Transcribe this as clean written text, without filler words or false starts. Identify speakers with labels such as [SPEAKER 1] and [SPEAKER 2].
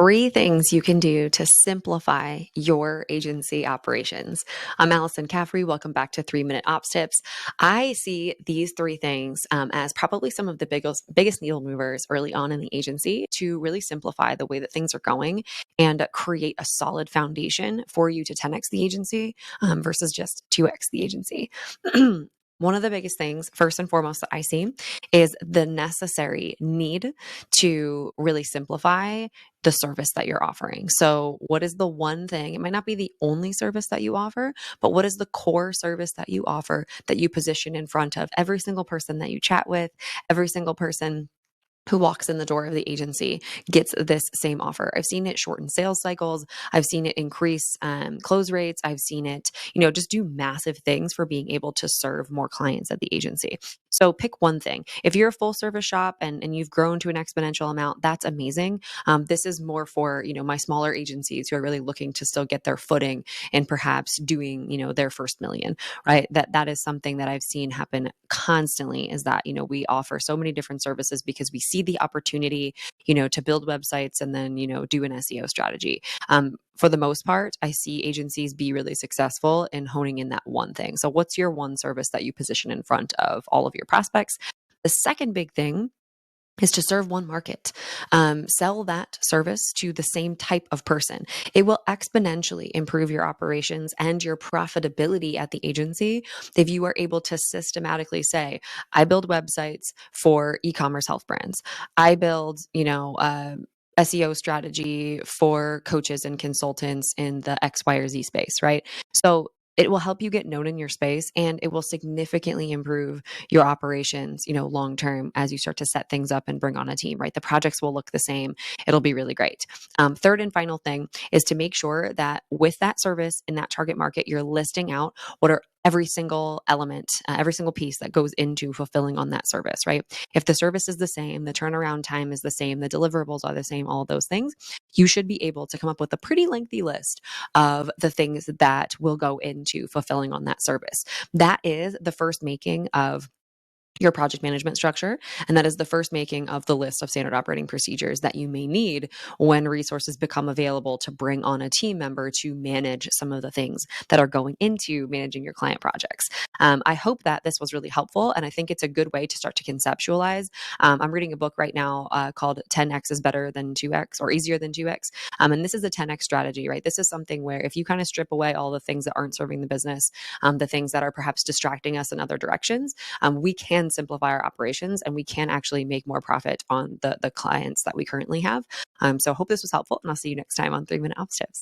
[SPEAKER 1] Three things you can do to simplify your agency operations. I'm Alyson Caffrey. Welcome back to 3 Minute Ops Tips. I see these three things as probably some of the biggest needle movers early on in the agency to really simplify the way that things are going and create a solid foundation for you to 10x the agency versus just 2x the agency. One of the biggest things, first and foremost, that I see is the necessary need to really simplify the service that you're offering. So, what is the one thing? It might not be the only service that you offer, but what is the core service that you offer that you position in front of every single person that you chat with, every single person who walks in the door of the agency gets this same offer. I've seen it shorten sales cycles. I've seen it increase close rates. I've seen it, just do massive things for being able to serve more clients at the agency. So pick one thing. If you're a full service shop and you've grown to an exponential amount, that's amazing. This is more for, my smaller agencies who are really looking to still get their footing and perhaps doing, their first million, right? That is something that I've seen happen constantly is that, we offer so many different services because we see the opportunity, to build websites and then, do an SEO strategy. For the most part, I see agencies be really successful in honing in that one thing. So what's your one service that you position in front of all of your prospects? The second big thing is to serve one market. Sell that service to the same type of person. It will exponentially improve your operations and your profitability at the agency if you are able to systematically say, I build websites for e-commerce health brands. I build, SEO strategy for coaches and consultants in the X, Y, or Z space, right? So it will help you get known in your space and it will significantly improve your operations, long term as you start to set things up and bring on a team, right? The projects will look the same. It'll be really great. Third and final thing is to make sure that with that service in that target market, you're listing out what are every single element, every single piece that goes into fulfilling on that service, right? If the service is the same, the turnaround time is the same, the deliverables are the same, all of those things, you should be able to come up with a pretty lengthy list of the things that will go into fulfilling on that service. That is the first making of your project management structure. And that is the first making of the list of standard operating procedures that you may need when resources become available to bring on a team member to manage some of the things that are going into managing your client projects. I hope that this was really helpful. And I think it's a good way to start to conceptualize. I'm reading a book right now called 10X is better than 2X or easier than 2X. And this is a 10X strategy, right? This is something where if you kind of strip away all the things that aren't serving the business, the things that are perhaps distracting us in other directions, we can simplify our operations and we can actually make more profit on the clients that we currently have. So hope this was helpful and I'll see you next time on 3 Minute Ops Tips.